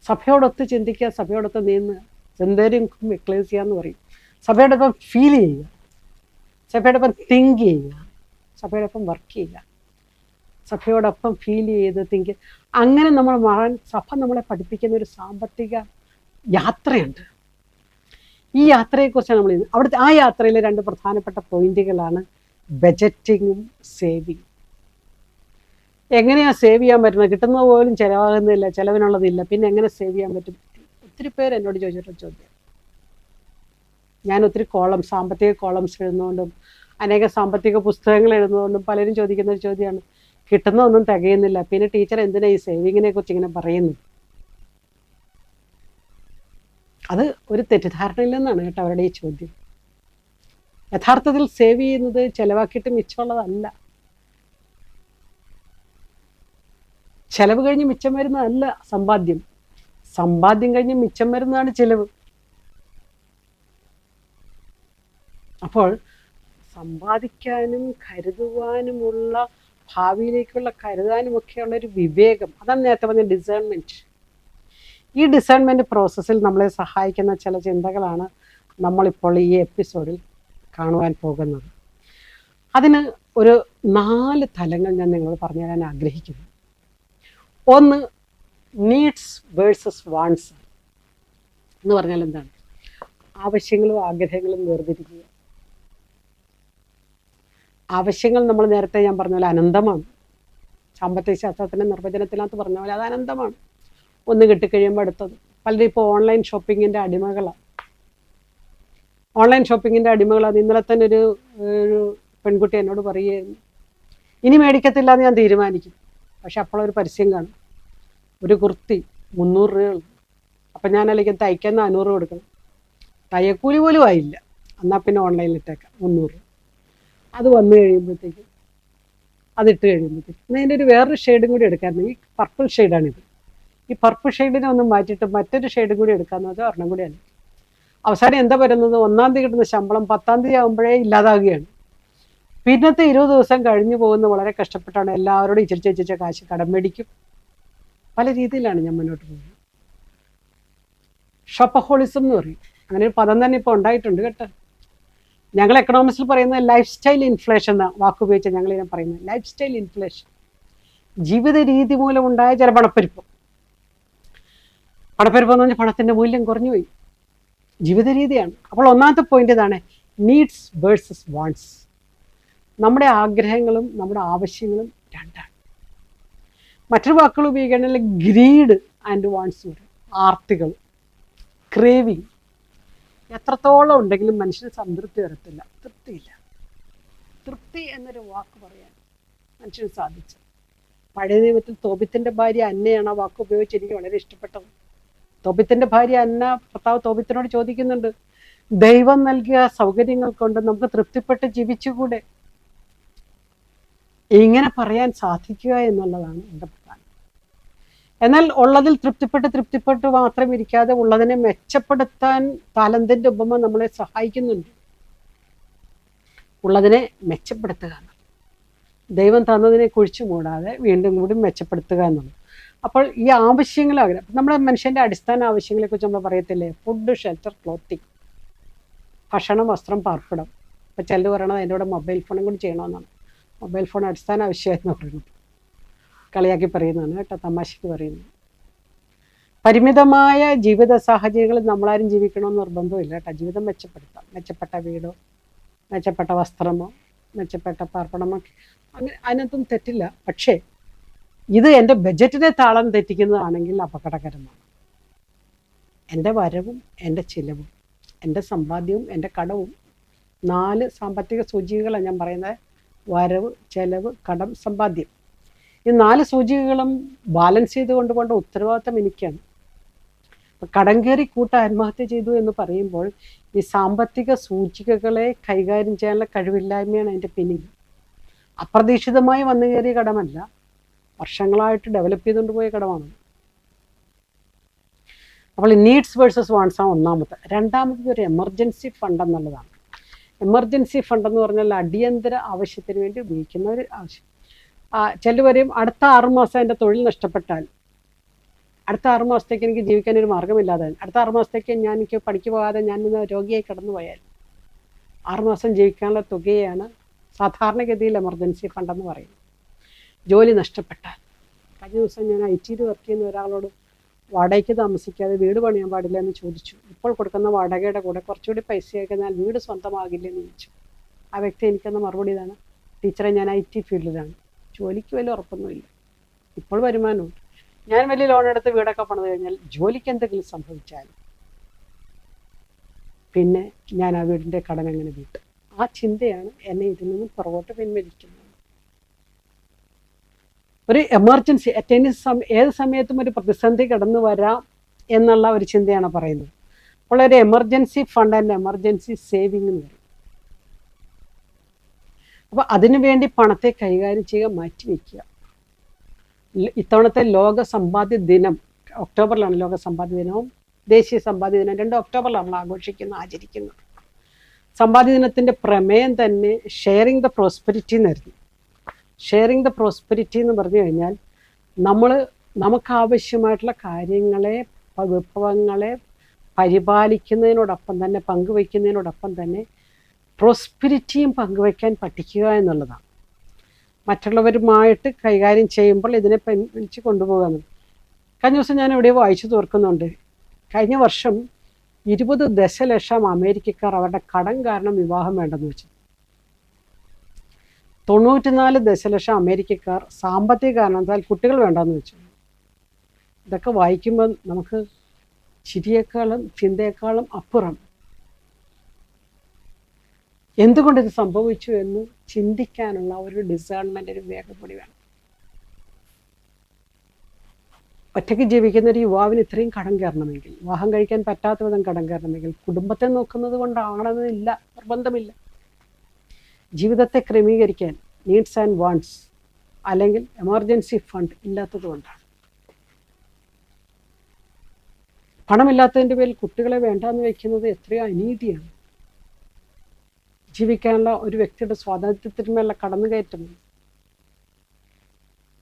സഭയോടൊത്ത് ചിന്തിക്കുക, സഭയോടൊത്ത് നീങ്ങുക. സെന്തേരിയം എക്ലേസിയ എന്ന് പറയും. സഭയോടൊപ്പം ഫീൽ ചെയ്യുക, സഭയോടൊപ്പം തിങ്ക് ചെയ്യുക, സഭയോടൊപ്പം വർക്ക് ചെയ്യുക, സഭയോടൊപ്പം ഫീൽ ചെയ്ത് തിങ്ക്. അങ്ങനെ നമ്മൾ മാറാൻ സഭ നമ്മളെ പഠിപ്പിക്കുന്ന ഒരു സാമ്പത്തിക യാത്രയുണ്ട്. ഈ യാത്രയെക്കുറിച്ചാണ് നമ്മൾ അവിടുത്തെ ആ യാത്രയിലെ 2 പ്രധാനപ്പെട്ട പോയിന്റുകളാണ് ബജറ്റിങ്ങും സേവിങ്ങും. എങ്ങനെയാണ് സേവ് ചെയ്യാൻ പറ്റുന്നത്? കിട്ടുന്നത് പോലും ചിലവാകുന്നില്ല, ചിലവിനുള്ളതില്ല, പിന്നെ എങ്ങനെ സേവ് ചെയ്യാൻ പറ്റും? ഒത്തിരി പേര് എന്നോട് ചോദിച്ചിട്ടുള്ള ചോദ്യം. ഞാൻ ഒത്തിരി സാമ്പത്തിക കോളംസ് എഴുതുന്നതുകൊണ്ടും അനേക സാമ്പത്തിക പുസ്തകങ്ങൾ എഴുതുന്നതുകൊണ്ടും പലരും ചോദിക്കുന്ന ഒരു ചോദ്യമാണ്, കിട്ടുന്നതൊന്നും തികയുന്നില്ല, പിന്നെ ടീച്ചർ എന്തിനാ ഈ സേവിങ്ങിനെ കുറിച്ച് ഇങ്ങനെ പറയുന്നു? അത് ഒരു തെറ്റിദ്ധാരണയിൽ നിന്നാണ് കേട്ടോ അവരുടെ ഈ ചോദ്യം. യഥാർത്ഥത്തിൽ സേവ് ചെയ്യുന്നത് ചിലവാക്കിയിട്ട് മിച്ചമുള്ളതല്ല, ചെലവ് കഴിഞ്ഞ് മിച്ചം വരുന്നതല്ല സമ്പാദ്യം, സമ്പാദ്യം കഴിഞ്ഞ് മിച്ചം വരുന്നതാണ് ചിലവ്. അപ്പോൾ സമ്പാദിക്കാനും കരുതുവാനുമുള്ള, ഭാവിയിലേക്കുള്ള കരുതാനുമൊക്കെയുള്ള ഒരു വിവേകം, അതാണ് നേരത്തെ പറഞ്ഞ ഡിസേൺമെൻറ്റ്. ഈ ഡിസേൺമെൻറ്റ് പ്രോസസ്സിൽ നമ്മളെ സഹായിക്കുന്ന ചില ചിന്തകളാണ് നമ്മളിപ്പോൾ ഈ എപ്പിസോഡിൽ കാണുവാൻ പോകുന്നത്. അതിന് ഒരു 4 തലങ്ങൾ ഞാൻ നിങ്ങളോട് പറഞ്ഞു തരാൻ ആഗ്രഹിക്കുന്നു. ഒന്ന്, നീഡ്സ് വേഴ്സസ് വാണ്ട്സ് എന്ന് പറഞ്ഞാൽ എന്താണ്? ആവശ്യങ്ങളും ആഗ്രഹങ്ങളും വേർതിരിക്കുക. ആവശ്യങ്ങൾ നമ്മൾ നേരത്തെ ഞാൻ പറഞ്ഞ പോലെ അനന്തമാണ്. സാമ്പത്തിക ശാസ്ത്രത്തിൻ്റെ നിർവചനത്തിനകത്ത് പറഞ്ഞ പോലെ അത് അനന്തമാണ്. ഒന്ന് കിട്ടിക്കഴിയുമ്പോൾ അടുത്തത്. പലരും ഇപ്പോൾ ഓൺലൈൻ ഷോപ്പിങ്ങിൻ്റെ അടിമകളാണ്. ഇന്നലെ തന്നെ ഒരു പെൺകുട്ടി എന്നോട് പറയുകയായിരുന്നു, ഇനി മേടിക്കത്തില്ല എന്ന് ഞാൻ തീരുമാനിക്കും. പക്ഷെ അപ്പോഴൊരു പരസ്യം കാണും, ഒരു കുർത്തി 300 രൂപയുള്ളൂ. അപ്പം ഞാൻ അല്ലെങ്കിൽ തയ്ക്കാൻ 400 രൂപ കൊടുക്കണം, തയ്യക്കൂലി പോലും ആയില്ല, എന്നാൽ പിന്നെ ഓൺലൈനിൽ ഇട്ടേക്കാം 300 രൂപ. അത് വന്നു കഴിയുമ്പോഴത്തേക്കും, അതിട്ട് കഴിയുമ്പോഴത്തേക്കും അതിൻ്റെ ഒരു വേറൊരു ഷെയ്ഡും കൂടി എടുക്കാറുണ്ട്. ഈ പർപ്പിൾ ഷെയ്ഡാണിത്. ഈ പർപ്പിൾ ഷെയ്ഡിനെ ഒന്ന് മാറ്റിയിട്ട് മറ്റൊരു ഷെയ്ഡും കൂടി എടുക്കാമെന്ന് വെച്ചാൽ ഒരെണ്ണം കൂടിയാണ്. അവസാനം എന്താ വരുന്നത്? 1-ാം തീയതി കിട്ടുന്ന ശമ്പളം 10-ാം തീയതി ആകുമ്പോഴേ ഇല്ലാതാകുകയാണ്. പിന്നത്തെ 20 ദിവസം കഴിഞ്ഞു പോകുന്ന വളരെ കഷ്ടപ്പെട്ടാണ്. എല്ലാവരോടും ഇച്ചിരിച്ച കാശ് കടം മേടിക്കും. പല രീതിയിലാണ് ഞാൻ മുന്നോട്ട് പോകുന്നത്. ഷോപ്പഹോളിസം എന്ന് പറയും. അങ്ങനെ ഒരു പദം തന്നെ ഇപ്പോൾ ഉണ്ടായിട്ടുണ്ട് കേട്ടോ. ഞങ്ങൾ എക്കണോമിക്സിൽ പറയുന്നത് ലൈഫ് സ്റ്റൈൽ ഇൻഫ്ലേഷൻ എന്ന വാക്കുപയോഗിച്ചാൽ ഞങ്ങളിതിനെ പറയുന്നത്. ലൈഫ് സ്റ്റൈൽ ഇൻഫ്ലേഷൻ, ജീവിത രീതി മൂലമുണ്ടായ ചില പണപ്പെരുപ്പം. പണപ്പെരുപ്പം എന്ന് പറഞ്ഞാൽ പണത്തിൻ്റെ മൂല്യം കുറഞ്ഞു പോയി, ജീവിത രീതിയാണ്. അപ്പോൾ ഒന്നാമത്തെ പോയിന്റ് ഇതാണ്, നീഡ്സ് വേഴ്സസ് വാണ്ട്സ്. നമ്മുടെ ആഗ്രഹങ്ങളും നമ്മുടെ ആവശ്യങ്ങളും രണ്ടാണ്. മറ്റൊരു വാക്കുകൾ ഉപയോഗിക്കുകയാണെങ്കിൽ ഗ്രീഡ് ആൻഡ് വാണ്ട്സ് എന്ന് പറയും. ആർത്തികൾ, ക്രേവിങ് എത്രത്തോളം ഉണ്ടെങ്കിലും മനുഷ്യന് സംതൃപ്തി വരത്തില്ല, തൃപ്തിയില്ല. തൃപ്തി എന്നൊരു വാക്ക് പറയാൻ മനുഷ്യന് സാധിച്ചു. പഴയ നിയമത്തിൽ തോബിത്തിൻ്റെ ഭാര്യ അന്നയാണ് ആ വാക്ക് ഉപയോഗിച്ച് എനിക്ക് വളരെ ഇഷ്ടപ്പെട്ടത്. തോബിത്തിൻ്റെ ഭാര്യ അന്ന, ഭർത്താവ് തോബിത്തിനോട് ചോദിക്കുന്നുണ്ട്, ദൈവം നൽകിയ സൗകര്യങ്ങൾ കൊണ്ട് നമുക്ക് തൃപ്തിപ്പെട്ട് ജീവിച്ചുകൂടെ? ഇങ്ങനെ പറയാൻ സാധിക്കുക എന്നുള്ളതാണ് എൻ്റെ പ്രധാനം. എന്നാൽ ഉള്ളതിൽ തൃപ്തിപ്പെട്ട് മാത്രം ഇരിക്കാതെ ഉള്ളതിനെ മെച്ചപ്പെടുത്താൻ താലന്തിൻ്റെ ഉപമ നമ്മളെ സഹായിക്കുന്നുണ്ട്. ഉള്ളതിനെ മെച്ചപ്പെടുത്തുക, ദൈവം തന്നതിനെ കുഴിച്ചു മൂടാതെ വീണ്ടും കൂടി മെച്ചപ്പെടുത്തുക എന്നുള്ളത്. അപ്പോൾ ഈ ആവശ്യങ്ങളാഗ്രഹം, നമ്മുടെ മനുഷ്യൻ്റെ അടിസ്ഥാന ആവശ്യങ്ങളെക്കുറിച്ച് നമ്മൾ പറയത്തില്ലേ, ഫുഡ്, ഷെൽട്ടർ, ക്ലോത്തിങ്, ഭക്ഷണം, വസ്ത്രം, പാർപ്പിടം. ഇപ്പം ചിലർ പറയണത് അതിൻ്റെ കൂടെ മൊബൈൽ ഫോണും കൂടി ചെയ്യണമെന്നാണ്. മൊബൈൽ ഫോൺ അടിസ്ഥാന ആവശ്യമായിരുന്നു പറയുന്നത്. കളിയാക്കി പറയുന്നതാണ് കേട്ടോ, തമാശയ്ക്ക് പറയുന്നത്. പരിമിതമായ ജീവിത സാഹചര്യങ്ങളിൽ നമ്മളാരും ജീവിക്കണമെന്ന് നിർബന്ധമില്ല കേട്ടോ. ജീവിതം മെച്ചപ്പെടുത്താം. മെച്ചപ്പെട്ട വീടോ, മെച്ചപ്പെട്ട വസ്ത്രമോ, മെച്ചപ്പെട്ട പാർപ്പിടമോ, അങ്ങനെ അതിനകത്തും തെറ്റില്ല. പക്ഷേ ഇത് എൻ്റെ ബജറ്റിനെ താളം തെറ്റിക്കുന്നതാണെങ്കിൽ അപകടകരമാണ്. എൻ്റെ വരവും എൻ്റെ ചിലവും, എൻ്റെ സമ്പാദ്യവും എൻ്റെ കടവും, 4 സാമ്പത്തിക സൂചികകളാണ് ഞാൻ പറയുന്നത്. വരവ്, ചെലവ്, കടം, സമ്പാദ്യം. ഈ 4 സൂചികകളും ബാലൻസ് ചെയ്ത് കൊണ്ടുപോകേണ്ട ഉത്തരവാദിത്തം എനിക്കാണ്. കടം കയറി കൂട്ട ആത്മഹത്യ ചെയ്തു എന്ന് പറയുമ്പോൾ ഈ സാമ്പത്തിക സൂചികകളെ കൈകാര്യം ചെയ്യാനുള്ള കഴിവില്ലായ്മയാണ് അതിൻ്റെ പിന്നിൽ. അപ്രതീക്ഷിതമായി വന്നു കയറിയ കടമല്ല, വർഷങ്ങളായിട്ട് ഡെവലപ്പ് ചെയ്തുകൊണ്ട് പോയ കടമാണ്. അപ്പോൾ നീഡ്സ് വേഴ്സസ് വാണ്ട്സ് ആണ് ഒന്നാമത്തെ. രണ്ടാമത് ഒരു എമർജൻസി ഫണ്ട് എന്നുള്ളതാണ്. എമർജൻസി ഫണ്ട് എന്ന് പറഞ്ഞാൽ അടിയന്തര ആവശ്യത്തിന് വേണ്ടി ഉപയോഗിക്കുന്ന ഒരു ആവശ്യം. ചിലർ പറയും, അടുത്ത 6 മാസം എൻ്റെ തൊഴിൽ നഷ്ടപ്പെട്ടാൽ, അടുത്ത 6 മാസത്തേക്ക് എനിക്ക് ജീവിക്കാനൊരു മാർഗ്ഗമില്ലാതെ, അടുത്ത 6 മാസത്തേക്ക് എനിക്ക് പണിക്ക് പോകാതെ ഞാൻ ഇന്ന് രോഗിയായി കടന്നു പോയാൽ 6 മാസം ജീവിക്കാനുള്ള തുകയാണ് സാധാരണഗതിയിൽ എമർജൻസി ഫണ്ടെന്ന് പറയുന്നത്. ജോലി നഷ്ടപ്പെട്ടാൽ, കഴിഞ്ഞ ദിവസം ഞാൻ IT വർക്ക് ചെയ്യുന്ന ഒരാളോട് വാടകയ്ക്ക് താമസിക്കാതെ വീട് പണിയാൻ പാടില്ല എന്ന് ചോദിച്ചു. ഇപ്പോൾ കൊടുക്കുന്ന വാടകയുടെ കൂടെ കുറച്ചുകൂടി പൈസ ആയിക്കഴിഞ്ഞാൽ വീട് സ്വന്തമാകില്ലെന്ന് ചോദിച്ചു. ആ വ്യക്തി എനിക്കെന്ന മറുപടി ഇതാണ്, ടീച്ചറെ ഞാൻ IT ഫീൽഡിലാണ്, ജോലിക്ക് വലിയ ഉറപ്പൊന്നുമില്ല, ഇപ്പോൾ വരുമാനമുണ്ട്, ഞാൻ വലിയ ലോൺ എടുത്ത് വീടൊക്കെ പണിത് കഴിഞ്ഞാൽ ജോലിക്ക് എന്തെങ്കിലും സംഭവിച്ചാൽ പിന്നെ ഞാൻ ആ വീടിൻ്റെ കടം എങ്ങനെ വീട്ടും? ആ ചിന്തയാണ് എന്നെ ഇതിൽ നിന്നും പുറകോട്ട് പിൻവലിക്കുന്നത്. ഒരു എമർജൻസി, ഏത് സമയത്തും ഒരു പ്രതിസന്ധി കടന്നു വരാം എന്നുള്ള ഒരു ചിന്തയാണ് പറയുന്നത്. അപ്പോൾ ഒരു emergency fund and emergency saving എന്ന് പറയും. അപ്പോൾ അതിനു വേണ്ടി പണത്തെ കൈകാര്യം ചെയ്യുക, മാറ്റിവെക്കുക. ഇത്തവണത്തെ ലോക സമ്പാദ്യ ദിനം ഒക്ടോബറിലാണ്. ലോക സമ്പാദ്യ ദിനവും ദേശീയ സമ്പാദ്യ ദിനം 2 ഒക്ടോബറിലാണ് നമ്മൾ ആചരിക്കുന്നത്. സമ്പാദ്യ ദിനത്തിൻ്റെ പ്രമേയം തന്നെ ഷെയറിങ് ദ പ്രോസ്പെരിറ്റി എന്നായിരുന്നു. ഷെയറിങ് ദ പ്രോസ്പെരിറ്റി എന്ന് പറഞ്ഞു കഴിഞ്ഞാൽ നമുക്കാവശ്യമായിട്ടുള്ള കാര്യങ്ങളെ, വിഭവങ്ങളെ പരിപാലിക്കുന്നതിനോടൊപ്പം തന്നെ, പങ്കുവയ്ക്കുന്നതിനോടൊപ്പം തന്നെ പ്രോസ്പെരിറ്റിയും പങ്കുവയ്ക്കാൻ പഠിക്കുക എന്നുള്ളതാണ്. മറ്റുള്ളവരുമായിട്ട് കൈകാര്യം ചെയ്യുമ്പോൾ ഇതിനെ പിടിച്ച് കൊണ്ടുപോകാൻ. കഴിഞ്ഞ ദിവസം ഞാൻ എവിടെയോ വായിച്ചു തീർക്കുന്നുണ്ട്, കഴിഞ്ഞ വർഷം 20 ദശലക്ഷം അമേരിക്കക്കാർ അവരുടെ കടം കാരണം വിവാഹം വേണ്ടെന്ന് വെച്ചു. 94 ദശലക്ഷം അമേരിക്കക്കാർ സാമ്പത്തിക കാരണത്താൽ കുട്ടികൾ വേണ്ടെന്ന് വെച്ചു. ഇതൊക്കെ വായിക്കുമ്പോൾ നമുക്ക് ചിരിയേക്കാളും ചിന്തയേക്കാളും അപ്പുറം എന്തുകൊണ്ടിത് സംഭവിച്ചു എന്ന് ചിന്തിക്കാനുള്ള ഒരു ഡിസേൺമെൻ്റ്, ഒരു വേഗപ്പൊടി വേണം. ഒറ്റയ്ക്ക് ജീവിക്കുന്ന ഒരു യുവാവിന് ഇത്രയും കടം കയറണമെങ്കിൽ, വിവാഹം കഴിക്കാൻ പറ്റാത്ത വിധം കടം കയറണമെങ്കിൽ, കുടുംബത്തെ നോക്കുന്നത് കൊണ്ടാണെന്നില്ല, നിർബന്ധമില്ല. ജീവിതത്തെ ക്രമീകരിക്കാൻ നീഡ്സ് ആൻഡ് വാണ്ട്സ് അല്ലെങ്കിൽ എമർജൻസി ഫണ്ട് ഇല്ലാത്തത് കൊണ്ടാണ്. പണമില്ലാത്തതിൻ്റെ പേരിൽ കുട്ടികളെ വേണ്ടാന്ന് വയ്ക്കുന്നത് എത്രയോ അനീതിയാണ്. ജീവിക്കാനുള്ള ഒരു വ്യക്തിയുടെ സ്വാതന്ത്ര്യത്തിന്മേലുള്ള കടന്നുകയറ്റമാണ്.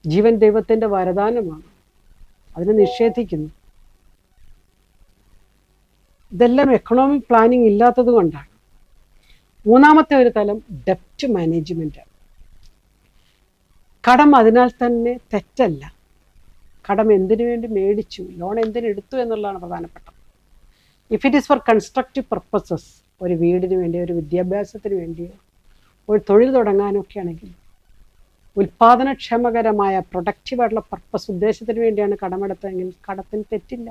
ജീവൻ ദൈവത്തിൻ്റെ വരദാനമാണ്, അതിനെ നിഷേധിക്കുന്നു. ഇതെല്ലാം എക്കണോമിക് പ്ലാനിങ് ഇല്ലാത്തത് കൊണ്ടാണ്. മൂന്നാമത്തെ ഒരു തലം ഡെപ്റ്റ് മാനേജ്മെൻറ്റ്. കടം അതിനാൽ തന്നെ തെറ്റല്ല. കടം എന്തിനു വേണ്ടി മേടിച്ചു, ലോൺ എന്തിനെടുത്തു എന്നുള്ളതാണ് പ്രധാനപ്പെട്ടത്. If it is for constructive purposes, ഒരു വീടിന് വേണ്ടിയോ ഒരു വിദ്യാഭ്യാസത്തിന് വേണ്ടിയോ ഒരു തൊഴിൽ തുടങ്ങാനൊക്കെ ആണെങ്കിൽ, ഉൽപാദനക്ഷമകരമായ പ്രൊഡക്റ്റീവായിട്ടുള്ള പർപ്പസ് ഉദ്ദേശത്തിന് വേണ്ടിയാണ് കടമെടുത്തതെങ്കിൽ കടത്തിന് തെറ്റില്ല.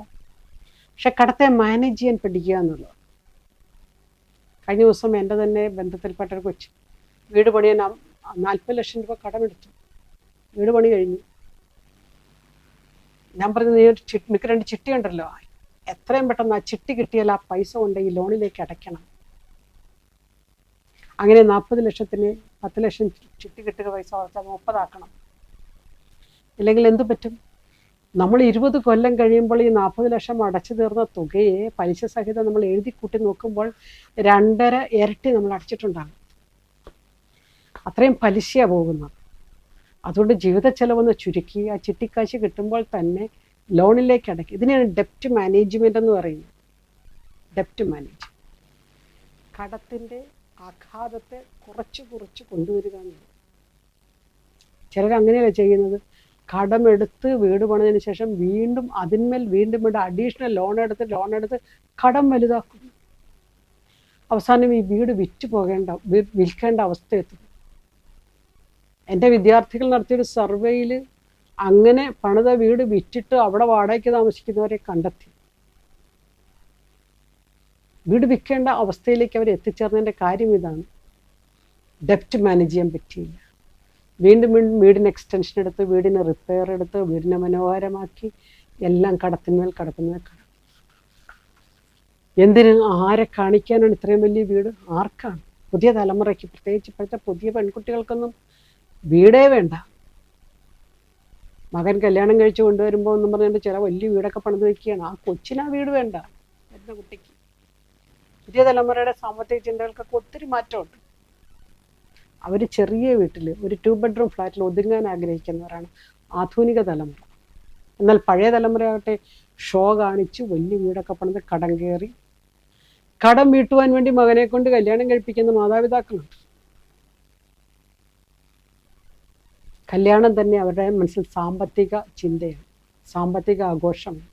പക്ഷെ കടത്തെ മാനേജ് ചെയ്യാൻ പഠിക്കുക എന്നുള്ളത്. കഴിഞ്ഞ ദിവസം എൻ്റെ തന്നെ ബന്ധത്തിൽപ്പെട്ട ഒരു കൊച്ചു വീട് പണിയാൻ 40 ലക്ഷം രൂപ കടമെടുത്തു. വീട് പണി കഴിഞ്ഞു. ഞാൻ പറഞ്ഞത്, നീ നിനക്ക് 2 ചിട്ടി ഉണ്ടല്ലോ, എത്രയും പെട്ടെന്ന് ആ ചിട്ടി കിട്ടിയാൽ ആ പൈസ കൊണ്ട് ഈ ലോണിലേക്ക് അടയ്ക്കണം. അങ്ങനെ 40 ലക്ഷത്തിന് 10 ലക്ഷം ചിട്ടി കിട്ടുക പൈസ അടച്ചാൽ 30 ആക്കണം. ഇല്ലെങ്കിൽ എന്തു പറ്റും? നമ്മൾ 20 കൊല്ലം കഴിയുമ്പോൾ ഈ 40 ലക്ഷം അടച്ചു തീർന്ന തുകയെ പലിശ സഹിതം നമ്മൾ എഴുതി കൂട്ടി നോക്കുമ്പോൾ 2.5 ഇരട്ടി നമ്മൾ അടച്ചിട്ടുണ്ടാകും. അത്രയും പലിശയാണ് പോകുന്നത്. അതുകൊണ്ട് ജീവിത ചെലവൊന്ന് ചുരുക്കി ആ ചിട്ടിക്കാശ് കിട്ടുമ്പോൾ തന്നെ ലോണിലേക്ക് അടയ്ക്കും. ഇതിനെയാണ് ഡെപ്റ്റ് മാനേജ്മെൻ്റ് എന്ന് പറയുന്നത്. ഡെപ്റ്റ് മാനേജ്, കടത്തിൻ്റെ ആഘാതത്തെ കുറച്ച് കൊണ്ടുവരിക എന്നുള്ളത്. ചിലർ അങ്ങനെയല്ല ചെയ്യുന്നത്. കടമെടുത്ത് വീട് പണിതിന് ശേഷം വീണ്ടും അതിന്മേൽ വീണ്ടും അഡീഷണൽ ലോൺ എടുത്ത് കടം വലുതാക്കും. അവസാനം ഈ വീട് വിൽക്കേണ്ട അവസ്ഥ എത്തും. എൻ്റെ വിദ്യാർത്ഥികൾ നടത്തിയൊരു സർവേയിൽ അങ്ങനെ പണിത വീട് വിറ്റിട്ട് അവിടെ വാടകയ്ക്ക് താമസിക്കുന്നവരെ കണ്ടെത്തി. വീട് വിൽക്കേണ്ട അവസ്ഥയിലേക്ക് അവർ എത്തിച്ചേർന്നതിൻ്റെ കാര്യം ഇതാണ്. ഡെപ്റ്റ് മാനേജ് ചെയ്യാൻ പറ്റിയില്ല. വീണ്ടും വീടിന് എക്സ്റ്റൻഷൻ എടുത്ത്, വീടിന് റിപ്പയർ എടുത്ത്, വീടിനെ മനോഹരമാക്കി, എല്ലാം കടത്തിന്മേൽ കടം. എന്തിന്, ആരെ കാണിക്കാനാണ് ഇത്രയും വലിയ വീട്? ആർക്കാണ്? പുതിയ തലമുറയ്ക്ക്, പ്രത്യേകിച്ച് ഇപ്പോഴത്തെ പുതിയ പെൺകുട്ടികൾക്കൊന്നും വീടേ വേണ്ട. മകൻ കല്യാണം കഴിച്ച് കൊണ്ടുവരുമ്പോൾ എന്നും പറഞ്ഞുകൊണ്ട് ചില വലിയ വീടൊക്കെ പണിത് വയ്ക്കുകയാണ്. ആ കൊച്ചിന് ആ വീട് വേണ്ട. എന്ന കുട്ടിക്ക് പുതിയ തലമുറയുടെ സാമ്പത്തിക ചിന്തകൾക്കൊക്കെ ഒത്തിരി മാറ്റമുണ്ട്. അവർ ചെറിയ വീട്ടിൽ ഒരു 2 ബെഡ്റൂം ഫ്ലാറ്റിൽ ഒതുങ്ങാൻ ആഗ്രഹിക്കുന്നവരാണ് ആധുനിക തലമുറ. എന്നാൽ പഴയ തലമുറയാകട്ടെ ഷോ കാണിച്ച് വലിയ വീടൊക്കെ പണിത് കടം കയറി കടം വീട്ടുവാൻ വേണ്ടി മകനെ കൊണ്ട് കല്യാണം കഴിപ്പിക്കുന്ന മാതാപിതാക്കളുണ്ട്. കല്യാണം തന്നെ അവരുടെ മനസ്സിൽ സാമ്പത്തിക ചിന്തയാണ്, സാമ്പത്തിക ആഘോഷമാണ്.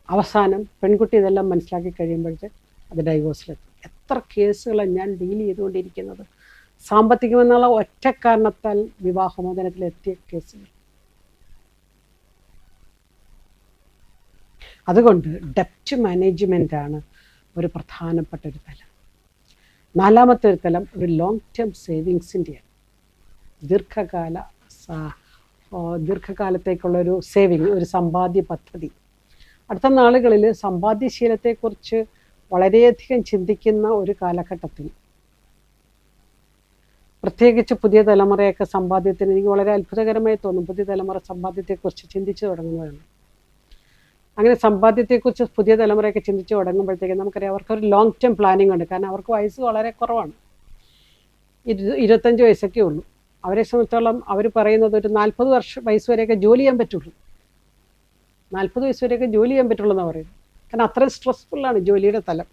അവസാനം പെൺകുട്ടി ഇതെല്ലാം മനസ്സിലാക്കി കഴിയുമ്പോഴത്തെ അത് ഡൈവോഴ്സിലെത്തും. എത്ര കേസുകളാണ് ഞാൻ ഡീൽ ചെയ്തുകൊണ്ടിരിക്കുന്നത്. സാമ്പത്തികമെന്നുള്ള ഒറ്റ കാരണത്താൽ വിവാഹമോചനത്തിലെത്തിയ കേസുകൾ. അതുകൊണ്ട് ഡെപ്റ്റ് മാനേജ്മെൻ്റാണ് ഒരു പ്രധാനപ്പെട്ട ഒരു തലം. 4-മത്തെ ഒരു തലം ഒരു ലോങ് ടേം സേവിങ്സിൻ്റെയാണ്. ദീർഘകാലത്തേക്കുള്ളൊരു സേവിങ്, ഒരു സമ്പാദ്യ പദ്ധതി. അടുത്ത നാളുകളിൽ സമ്പാദ്യശീലത്തെക്കുറിച്ച് വളരെയധികം ചിന്തിക്കുന്ന ഒരു കാലഘട്ടത്തിൽ, പ്രത്യേകിച്ച് പുതിയ തലമുറയൊക്കെ സമ്പാദ്യത്തിന്, എനിക്ക് വളരെ അത്ഭുതകരമായി തോന്നും പുതിയ തലമുറ സമ്പാദ്യത്തെക്കുറിച്ച് ചിന്തിച്ചു തുടങ്ങുന്നതാണ്. അങ്ങനെ സമ്പാദ്യത്തെക്കുറിച്ച് പുതിയ തലമുറയൊക്കെ ചിന്തിച്ച് തുടങ്ങുമ്പോഴത്തേക്കും നമുക്കറിയാം അവർക്കൊരു ലോങ് ടേം പ്ലാനിങ് ഉണ്ട്. കാരണം അവർക്ക് വയസ്സ് വളരെ കുറവാണ്, 25 വയസ്സൊക്കെ ഉള്ളൂ. അവരെ സംബന്ധിച്ചോളം അവർ പറയുന്നത് ഒരു 40 വയസ്സ് വരെയൊക്കെ ജോലി ചെയ്യാൻ പറ്റുള്ളൂ. 40 വയസ്സ് വരെയൊക്കെ ജോലി ചെയ്യാൻ പറ്റുള്ളൂ എന്നാണ് പറയുന്നത്. കാരണം അത്രയും സ്ട്രെസ്ഫുള്ളാണ് ജോലിയുടെ തലം.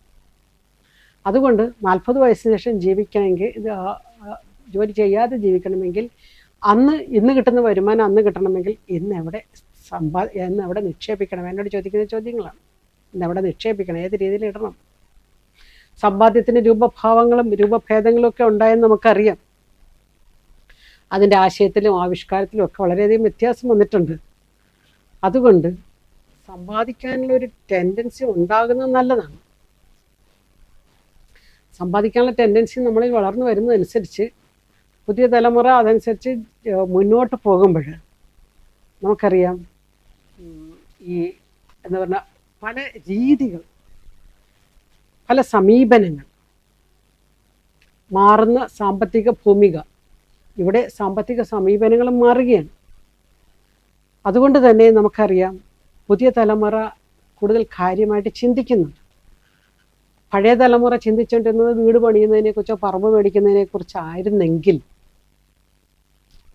അതുകൊണ്ട് 40 വയസ്സിന് ശേഷം ജീവിക്കണമെങ്കിൽ, ജോലി ചെയ്യാതെ ജീവിക്കണമെങ്കിൽ, ഇന്ന് കിട്ടുന്ന വരുമാനം അന്ന് കിട്ടണമെങ്കിൽ ഇന്ന് എവിടെ നിക്ഷേപിക്കണം? എന്നോട് ചോദിക്കുന്ന ചോദ്യങ്ങളാണ്. ഇന്നെവിടെ നിക്ഷേപിക്കണം, ഏത് രീതിയിൽ ഇടണം? സമ്പാദ്യത്തിന് രൂപഭാവങ്ങളും രൂപഭേദങ്ങളും ഒക്കെ ഉണ്ടായെന്ന് നമുക്കറിയാം. അതിൻ്റെ ആശയത്തിലും ആവിഷ്കാരത്തിലും ഒക്കെ വളരെയധികം വ്യത്യാസം വന്നിട്ടുണ്ട്. അതുകൊണ്ട് സമ്പാദിക്കാനുള്ളൊരു ടെൻഡൻസി ഉണ്ടാകുന്നത് നല്ലതാണ്. സമ്പാദിക്കാനുള്ള ടെൻഡൻസി നമ്മളിൽ വളർന്നു വരുന്നതനുസരിച്ച് പുതിയ തലമുറ അതനുസരിച്ച് മുന്നോട്ട് പോകുമ്പോൾ നമുക്കറിയാം ഈ എന്ന് പറഞ്ഞാൽ പല രീതികൾ, പല സമീപനങ്ങൾ, മാറുന്ന സാമ്പത്തിക ഭൂമിക, ഇവിടെ സാമ്പത്തിക സമീപനങ്ങളും മാറുകയാണ്. അതുകൊണ്ട് തന്നെ നമുക്കറിയാം പുതിയ തലമുറ കൂടുതൽ കാര്യമായിട്ട് ചിന്തിക്കുന്നുണ്ട്. പഴയ തലമുറ ചിന്തിച്ചുകൊണ്ടിരുന്നത് വീട് പണിയുന്നതിനെക്കുറിച്ചോ പറമ്പ് മേടിക്കുന്നതിനെക്കുറിച്ചായിരുന്നെങ്കിൽ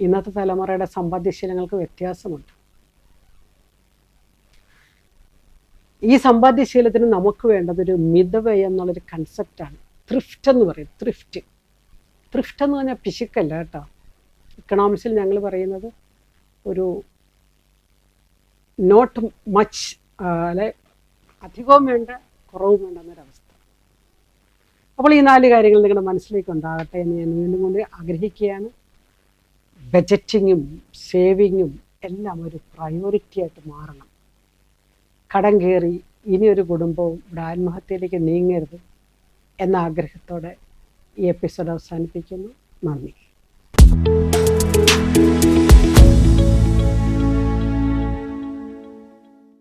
ഇന്നത്തെ തലമുറയുടെ സമ്പാദ്യശീലങ്ങൾക്ക് വ്യത്യാസമുണ്ട്. ഈ സമ്പാദ്യശീലത്തിന് നമുക്ക് വേണ്ടതൊരു മിതവ്യയം എന്നുള്ളൊരു കൺസെപ്റ്റാണ്. ത്രിഫ്റ്റ് എന്ന് പറയും. ത്രിഫ്റ്റ് എന്ന് പറഞ്ഞാൽ പിശുക്കല്ല കേട്ടോ. ഇക്കണോമിക്സിൽ ഞങ്ങൾ പറയുന്നത് ഒരു നോട്ട് മച്ച്, അല്ലെ അധികവും വേണ്ട കുറവും വേണ്ട എന്നൊരവസ്ഥ. അപ്പോൾ ഈ 4 കാര്യങ്ങൾ നിങ്ങളുടെ മനസ്സിലേക്ക് ഉണ്ടാകട്ടെ എന്ന് ഞാൻ വീണ്ടും കൊണ്ട് ആഗ്രഹിക്കുകയാണ്. ബജറ്റിങ്ങും സേവിങ്ങും എല്ലാം ഒരു പ്രയോറിറ്റി ആയിട്ട് മാറണം. കടം കയറി ഇനിയൊരു കുടുംബവും ഇവിടെ ആത്മഹത്യയിലേക്ക് നീങ്ങരുത് എന്ന ആഗ്രഹത്തോടെ ഈ എപ്പിസോഡ് അവസാനിപ്പിക്കുന്നു. നന്ദി.